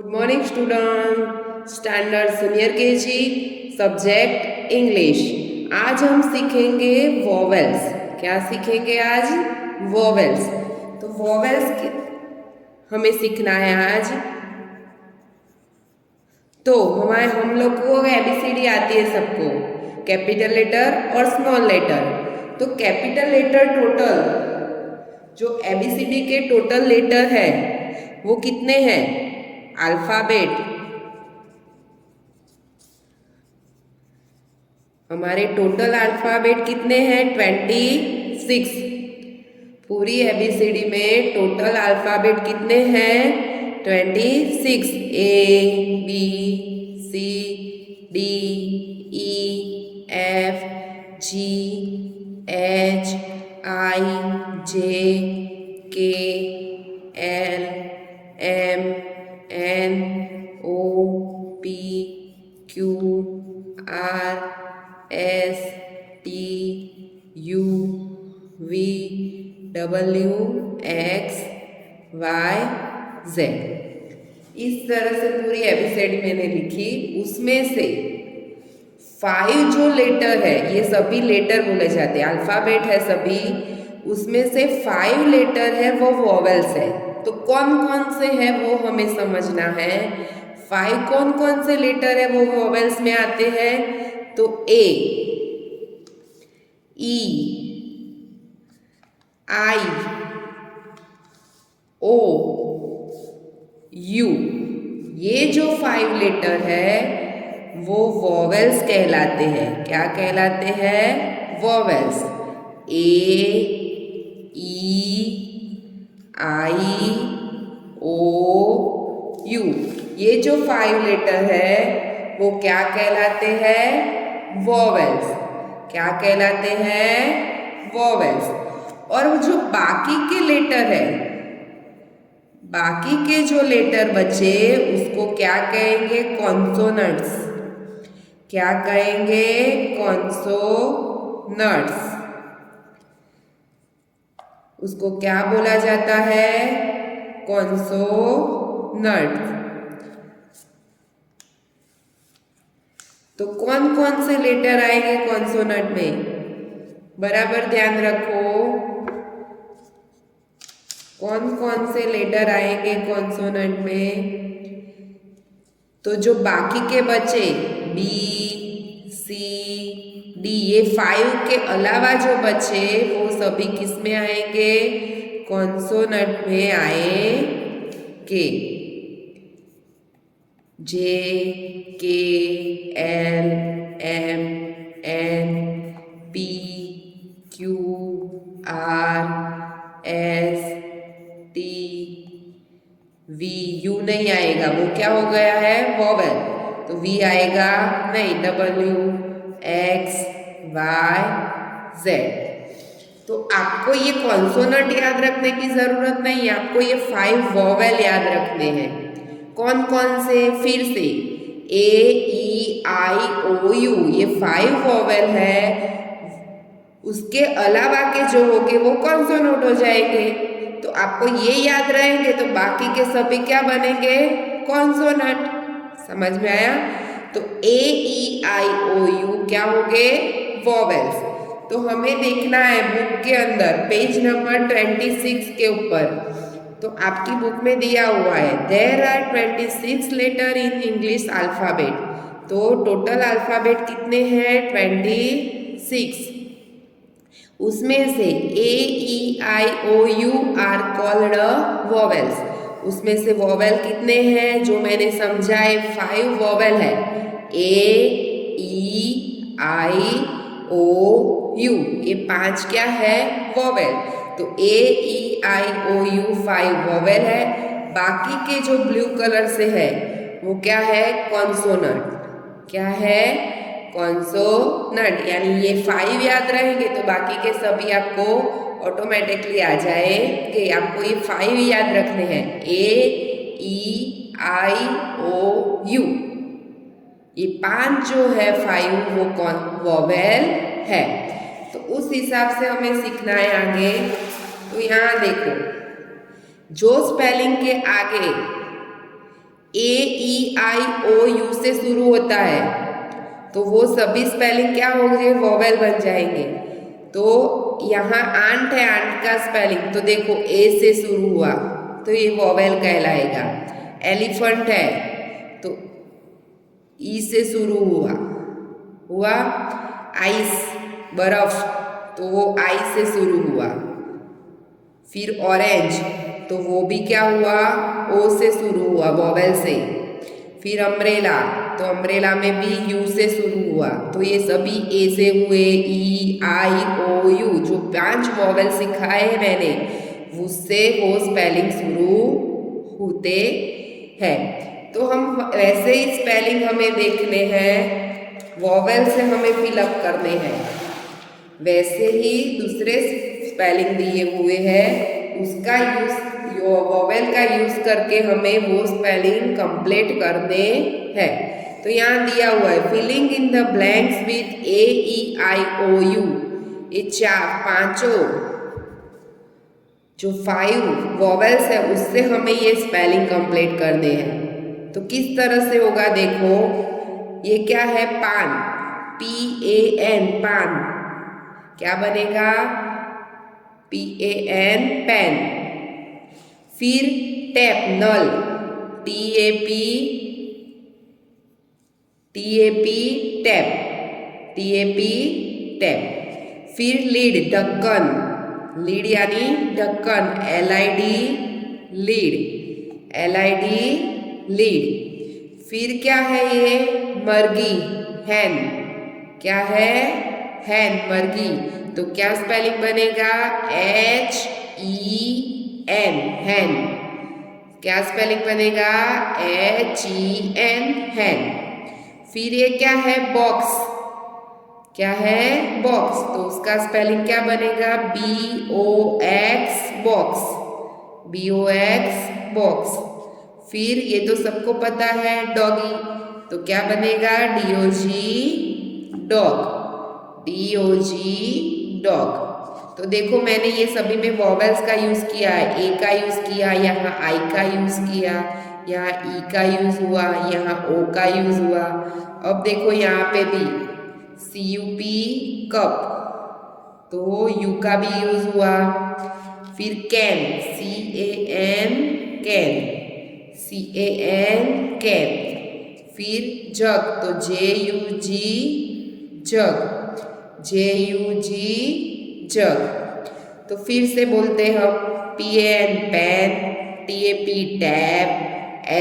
Good morning student. Standard senior KG, subject English. आज हम सीखेंगे वोवेल्स। क्या सीखेंगे आज? वोवेल्स। तो वोवेल्स हमें सीखना है आज। तो हम लोग को एबीसीडी आती है सबको, कैपिटल लेटर और स्मॉल लेटर। तो कैपिटल लेटर टोटल जो एबीसीडी के टोटल लेटर है वो कितने हैं? अल्फाबेट हमारे टोटल अल्फाबेट कितने हैं? 26। पूरी एबीसीडी में टोटल अल्फाबेट कितने हैं? 26। A B C D E F G H I J K L M N O P Q R S T U V W X Y Z। इस तरह से पूरी एबीसीडी मैंने लिखी। उसमें से 5 जो लेटर है, ये सभी लेटर बोले जाते हैं, अल्फाबेट है सभी, उसमें से 5 लेटर है वो वोवेल्स है। तो कौन कौन से है वो हमें समझना है। 5 कौन कौन से लेटर है वो वोवेल्स में आते हैं? तो A, E, I, O, U, ये जो 5 लेटर है वो वोवेल्स कहलाते हैं। क्या कहलाते हैं? Vowels. A, E, I, O, U, ये जो 5 लेटर है वो क्या कहलाते हैं? वोवेल्स। क्या कहलाते हैं? वोवेल्स। और जो बाकी के लेटर है, बाकी के जो लेटर बचे उसको क्या कहेंगे? कॉन्सोनेंट्स। क्या कहेंगे? कॉन्सोनेंट्स। उसको क्या बोला जाता है? कॉन्सोनेंट्स। तो कौन कौन से लेटर आएंगे कॉन्सोनेंट में? बराबर ध्यान रखो। कौन कौन से लेटर आएंगे कॉन्सोनेंट में? तो जो बाकी के बचे B, C, D, ये 5 के अलावा जो बचे वो सभी किस में आएंगे? कॉन्सोनेंट में आएंगे। J, K, L, M, N, P, Q, R, S, T, V, U नहीं आएगा, वो क्या हो गया है? वोवेल। तो V आएगा नहीं, W, X, Y, Z। तो आपको ये कॉन्सोनेंट याद रखने की जरूरत नहीं, आपको ये 5 वोवेल याद रखने हैं। कौन कौन से? फिर से A, E, I, O, U, ये 5 वोवेल है। उसके अलावा के जो होंगे वो कॉन्सोनेंट हो जाएंगे। तो आपको ये याद रहेंगे तो बाकी के सभी क्या बनेंगे? कॉन्सोनेंट। समझ में आया? तो A, E, I, O, U क्या हो गए? वोवेल्स। तो हमें देखना है बुक के अंदर पेज नंबर 26 के ऊपर। तो आपकी बुक में दिया हुआ है there are 26 letter in English alphabet. तो टोटल अल्फाबेट कितने हैं? 26। उसमें से A, E, I, O, U are called vowels. उसमें से वोवेल कितने हैं जो मैंने समझाए? 5 वोवेल है। A, E, I, O, U, ये 5 क्या है? वोवेल। तो A, E, I, O, U 5 vowel है। बाकी के जो ब्लू कलर से है वो क्या है? कॉन्सोनेंट। क्या है? कॉन्सोनेंट। यानी ये 5 याद रहेंगे तो बाकी के सभी आपको ऑटोमेटिकली आ जाएंगे। आपको ये 5 याद रखने हैं। A, E, I, O, U, ये 5 जो है 5 वो वोवेल है। तो उस हिसाब से हमें सीखना है आगे। तो यहाँ देखो, जो स्पेलिंग के आगे AEIOU से शुरू होता है, तो वो सभी स्पेलिंग क्या होंगे, वोवेल बन जाएंगे। तो यहाँ आंट है, आंट का स्पेलिंग तो देखो ए से शुरू हुआ तो ये वोवेल कहलाएगा। एलिफेंट है तो ई से शुरू हुआ। आइस बर्फ तो वो आई से शुरू हुआ। फिर ऑरेंज तो वो भी क्या हुआ, ओ से शुरू हुआ, वोवेल से। फिर अम्ब्रेला तो अम्ब्रेला में भी यू से शुरू हुआ, तो ये सभी ए से हुए। ई आई ओ यू जो 5 वोवेल सिखाए हैं मैंने, उससे वो स्पेलिंग शुरू होते हैं। तो हम वैसे ही स्पेलिंग हमें देखने हैं, वोवेल से हमें फिलअप करने हैं। वैसे ही दूसरे स्पेलिंग दिए हुए हैं, उसका यूज वोवेल का यूज करके हमें वो स्पेलिंग कंप्लीट करने हैं। तो यहाँ दिया हुआ है filling in the blanks with AEIOU। ये 5 जो 5 वोवेल्स है उससे हमें ये स्पेलिंग कंप्लीट करने हैं। तो किस तरह से होगा देखो, ये क्या है, पान, PAN पान, क्या बनेगा, PAN पेन। फिर टैप, नल, TAP टैप, टैप। फिर लीड, ढक्कन, लीड यानी ढक्कन, LID लीड। फिर क्या है ये, मर्गी, हैन, क्या है, हैन, मर्गी। तो क्या स्पेलिंग बनेगा, HEN, हैन। क्या स्पेलिंग बनेगा, HEN, हैन। फिर ये क्या है, बॉक्स, क्या है, बॉक्स, तो उसका स्पेलिंग क्या बनेगा, BOX, बॉक्स, बॉक्स। फिर ये तो सबको पता है, डॉगी, तो क्या बनेगा, DOG, डॉग। तो देखो मैंने ये सभी में वोवेल्स का यूज किया है, ए का यूज किया, यहाँ आई का यूज किया, यहाँ ई का यूज हुआ, यहाँ ओ का यूज हुआ। अब देखो यहाँ पे भी CUP, कप, तो यू का भी यूज हुआ। फिर कैन, CAN, कैन। फिर जग, तो JUG, जग। तो फिर से बोलते हम, PAN pan, TAP tap,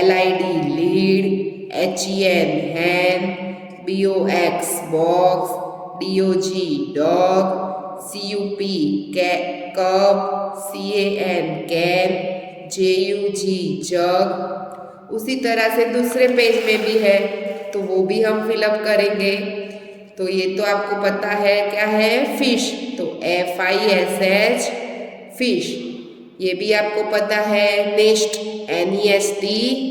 LID lid, HEN hen, BOX box, DOG dog, CUP cup, CAN can, JUG jug. उसी तरह से दूसरे पेज में भी है, तो वो भी हम फिलअप करेंगे। तो ये तो आपको पता है क्या है, फिश, तो FISH, फिश। ये भी आपको पता है, नेस्ट, NEST,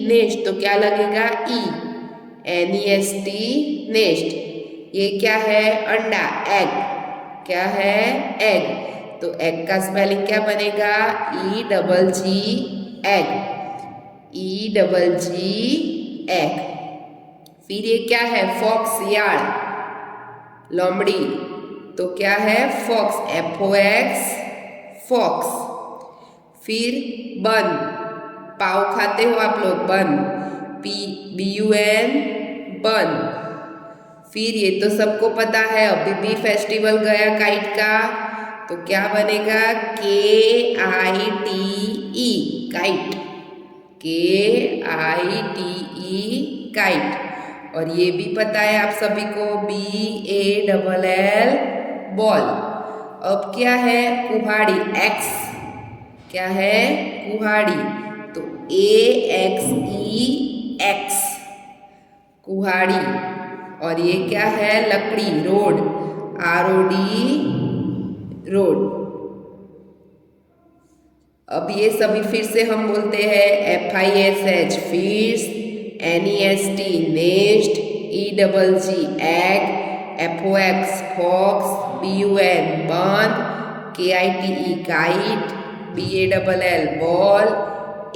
नेस्ट, तो क्या लगेगा, NEST, नेस्ट। ये क्या है, अंडा, एग, क्या है, एग, तो एग का स्पेलिंग क्या बनेगा, EGG, एग। फिर ये क्या है, फॉक्स, यार्ड, लोमड़ी, तो क्या है, फॉक्स, FOX, फॉक्स। फिर बन, पाव खाते हो आप लोग, बन, BUN, बन। फिर ये तो सबको पता है, अभी भी फेस्टिवल गया काइट का, तो क्या बनेगा, KITE, काइट, KITE, काइट। और ये भी पता है आप सभी को, BALL, बॉल। अब क्या है, कुहाड़ी, X, क्या है, कुहाड़ी, तो AXE, X, कुहाड़ी। और ये क्या है, लकड़ी, रोड, ROD, रोड। अब ये सभी फिर से हम बोलते हैं, FISH, fish, NEST, nest, EGG, egg, FOX, fox, BUN, bun, KITE, kite, BALL, ball,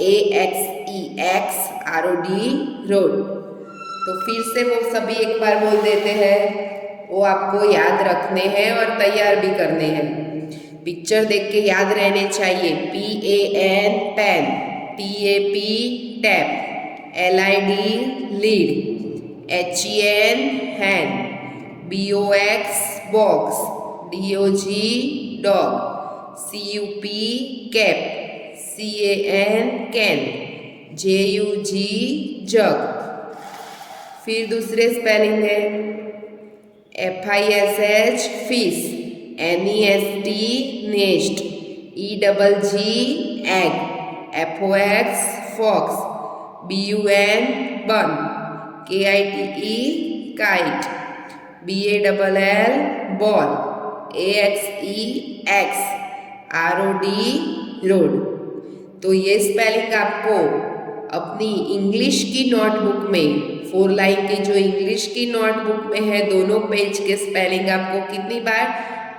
AXE, X, ROD rod. तो फिर से वो सभी एक बार बोल देते हैं, वो आपको याद रखने हैं और तैयार भी करने हैं। पिक्चर देख के याद रहने चाहिए। PAN pan, TAP tap, LID lid, HEN hand, BOX box, DOG dog, CUP cap, CAN can, JUG जग। फिर दूसरे स्पेलिंग है FISH fish, NEST nest, EGG egg, FOX fox, BUN bun, KITE kite, BALL ball, AXE x, ROD rod. तो ये spelling आपको अपनी English की notebook में 4 line की जो इंग्लिश की नोटबुक में है, दोनों पेज के स्पेलिंग आपको कितनी बार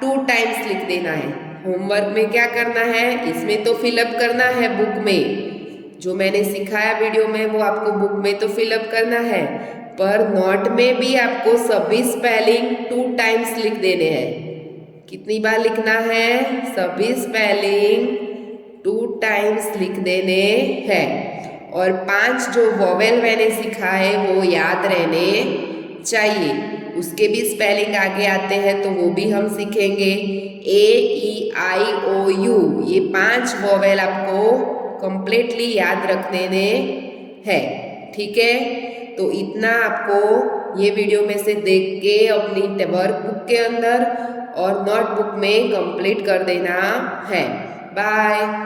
2 टाइम्स लिख देना है। होमवर्क में क्या करना है, इसमें तो फिलअप करना है बुक में, जो मैंने सिखाया वीडियो में वो आपको बुक में तो फिलअप करना है, पर नोट में भी आपको सभी स्पेलिंग 2 टाइम्स लिख देने हैं। कितनी बार लिखना है, सभी स्पेलिंग 2 टाइम्स लिख देने हैं। और 5 जो वोवेल मैंने सिखाए वो याद रहने चाहिए। उसके भी स्पेलिंग आगे आते हैं तो वो भी हम सीखेंगे। AEIOU ये 5 वोवेल आपको कंप्लीटली याद रखने हैं। ठीक है, तो इतना आपको ये वीडियो में से देख के अपनी वर्कबुक के अंदर और नोटबुक में कंप्लीट कर देना है। बाय।